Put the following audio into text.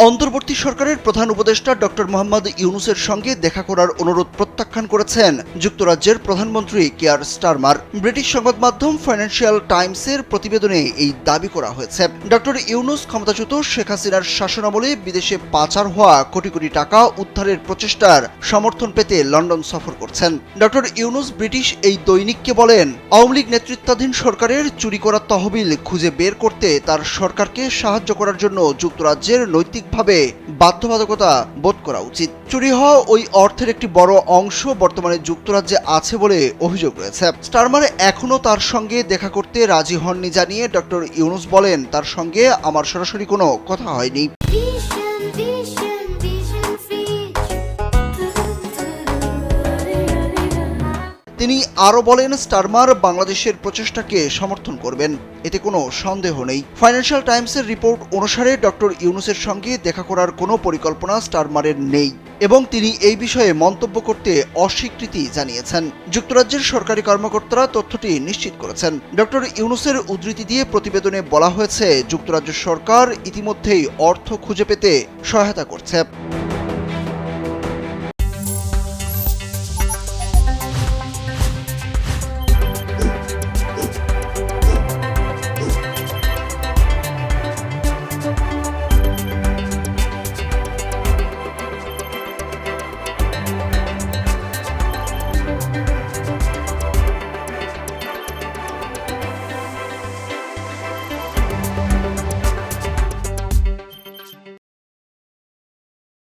অন্তর্বর্তী সরকারের প্রধান উপদেষ্টা ডক্টর মোহাম্মদ ইউনূসের সঙ্গে দেখা করার অনুরোধ প্রত্যাখ্যান করেছেন যুক্তরাজ্যের প্রধানমন্ত্রী কিয়ার স্টারমার। ব্রিটিশ সংবাদ মাধ্যম ফাইন্যান্সিয়াল টাইমসের প্রতিবেদনে এই দাবি করা হয়েছে। ডক্টর ইউনূস ক্ষমতাচ্যুত শেখ হাসিনার শাসনামলে বিদেশে পাচার হওয়া কোটি কোটি টাকা উদ্ধারের প্রচেষ্টার সমর্থন পেতে লন্ডন সফর করছেন। ডক্টর ইউনূস ব্রিটিশ এই দৈনিককে বলেন, আওয়ামী লীগ নেতৃত্বাধীন সরকারের চুরি করা তহবিল খুঁজে বের করতে তার সরকারকে সাহায্য করার জন্য যুক্তরাজ্যের নৈতিকভাবে বাধ্যবাধকতা বোধ করা উচিত। চুরি হওয়া ওই অর্থের একটি বড় অংশ বর্তমানে যুক্তরাজ্যে আছে বলে অভিযোগ রয়েছে। স্টারমার এখনও তার সঙ্গে দেখা করতে রাজি হননি জানিয়ে ডক্টর ইউনূস বলেন, তার সঙ্গে আমার সরাসরি কোনো কথা হয়নি। তিনি আরও বলেন, স্টারমার বাংলাদেশের প্রচেষ্টাকে সমর্থন করবেন, এতে কোনো সন্দেহ নেই। ফাইন্যান্সিয়াল টাইমসের রিপোর্ট অনুসারে ডক্টর ইউনূসের সঙ্গে দেখা করার কোনো পরিকল্পনা স্টারমারের নেই এবং তিনি এই বিষয়ে মন্তব্য করতে অস্বীকৃতি জানিয়েছেন। যুক্তরাজ্যের সরকারি কর্মকর্তারা তথ্যটি নিশ্চিত করেছেন। ডক্টর ইউনূসের উদ্ধৃতি দিয়ে প্রতিবেদনে বলা হয়েছে, যুক্তরাজ্য সরকার ইতিমধ্যেই অর্থ খুঁজে পেতে সহায়তা করছে।